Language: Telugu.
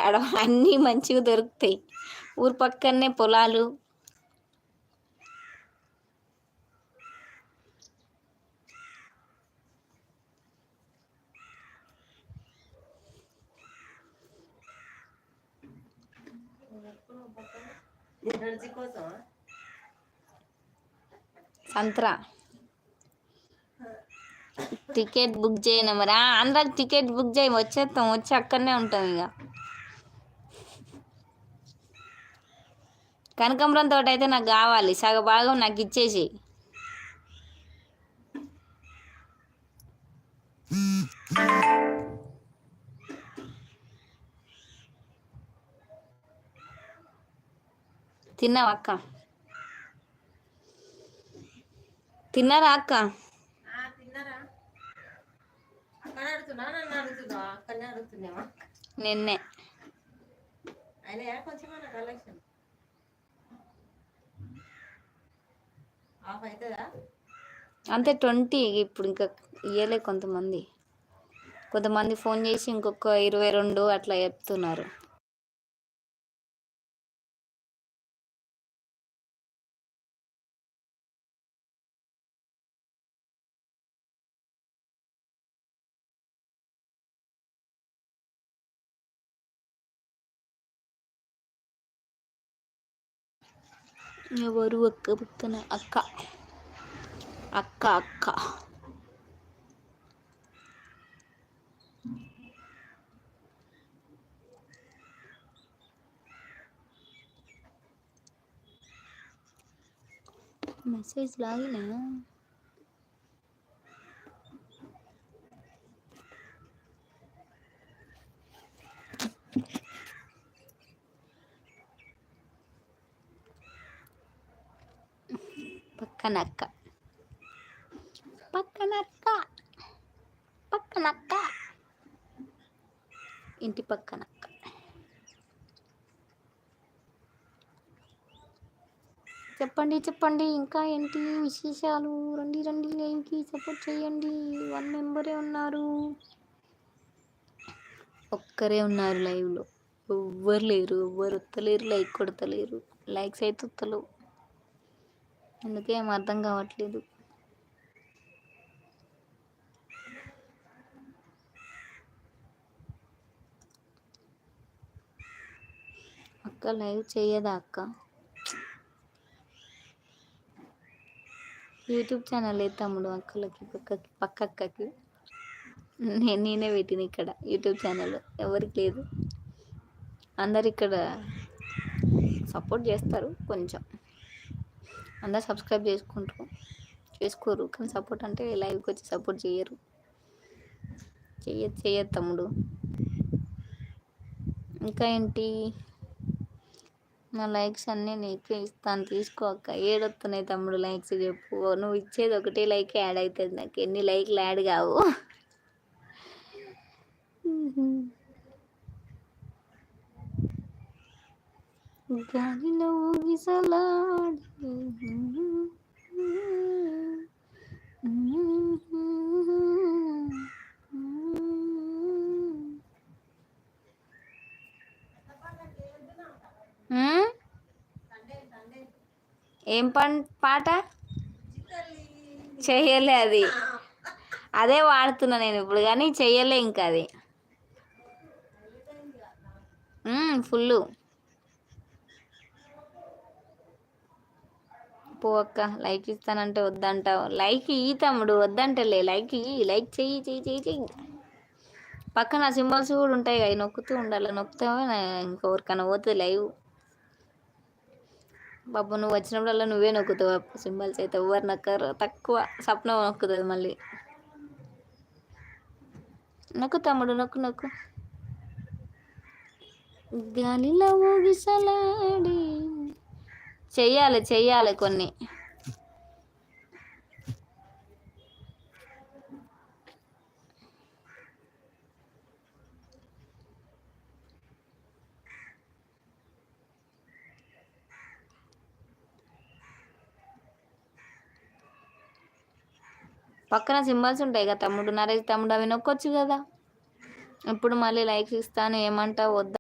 ఆడ అన్నీ మంచిగా దొరుకుతాయి. ఊరు పక్కనే పొలాలు. సంత్రా టికెట్ బుక్ చేయను మరి. ఆంధ్రాకి టికెట్ బుక్ చేయి, వచ్చేస్తాం. వచ్చి అక్కడనే ఉంటాం. ఇక కనకాంబరం తోట అయితే నాకు కావాలి, సగభాగం నాకు ఇచ్చేసి. తిన్నావా అక్క? తిన్నారా అక్క? నిన్నే అంతే 20. ఇప్పుడు ఇంకా ఇయ్యలే. కొంతమంది ఫోన్ చేసి ఇంకొక 22 అట్లా చెప్తున్నారు. ఎవరు అక్క పక్కన? అక్క అక్క అక్క మెసేజ్ లాగినా? పక్కనక్క పక్కనక్క పక్కనక్క ఇంటి పక్కనక్క. చెప్పండి ఇంకా ఏంటి విశేషాలు? రండి లైవ్కి సపోర్ట్ చేయండి. 1 మెంబరే ఉన్నారు. ఒక్కరే ఉన్నారు లైవ్లో. ఎవ్వరు లేరు, ఎవ్వరు వస్తలేరు, లైక్ కొడతలేరు. లైక్స్ అయితే వస్తలేవు, అందుకే ఏం అర్థం కావట్లేదు. అక్క లైవ్ చేయదా అక్క? యూట్యూబ్ ఛానల్ లేదు తమ్ముడు. అక్కలకి పక్కకి నేనే పెట్టిన ఇక్కడ యూట్యూబ్ ఛానల్. ఎవరికి లేదు. అందరు ఇక్కడ సపోర్ట్ చేస్తారు, కొంచెం అందరు సబ్స్క్రైబ్ చేసుకోరు. కానీ సపోర్ట్ అంటే లైవ్కి వచ్చి సపోర్ట్ చేయరు. చెయ్యదు తమ్ముడు. ఇంకా ఏంటి? నా లైక్స్ అన్నీ నీకే ఇస్తాను, తీసుకో అక్క. ఏడొస్తున్నాయి తమ్ముడు లైక్స్? చెప్పు. నువ్వు ఇచ్చేది ఒకటే లైక్ యాడ్ అవుతుంది నాకు. ఎన్ని లైక్లు యాడ్ కావు. గాలిలో ఊగిసలాడి ఏం పాట చెయ్యలే. అదే వాడుతున్నా నేను ఇప్పుడు, కానీ చెయ్యలే ఇంకా. అది ఫుల్. పో అక్క, లైక్ ఇస్తానంటే వద్దంటావు. లైక్ ఇయ్యి తమ్ముడు, వద్దంటలే. లైక్ ఇయ్యి, లైక్ చెయ్యి. పక్కన సింబల్స్ కూడా ఉంటాయి కదా, నొక్కుతూ ఉండాలి. నొక్కితే ఇంకొకరికన్నా పోతుంది లైవ్. బాబు నువ్వు వచ్చినప్పుడల్లా నువ్వే నొక్కుతావు సింబల్స్. అయితే ఎవరు నక్కరు, తక్కువ. సప్న నొక్కుతుంది మళ్ళీ. నొక్కు తమ్ముడు, నొక్కు. గాలిలో ఊగిసలాడి. చెయ్యాలి కొన్ని. పక్కన సింబల్స్ ఉంటాయి కదా తమ్ముడు, నరేష్ తమ్ముడు, అవి నొక్కొచ్చు కదా. ఇప్పుడు మళ్ళీ లైక్స్ ఇస్తాను ఏమంటావు? వద్దా?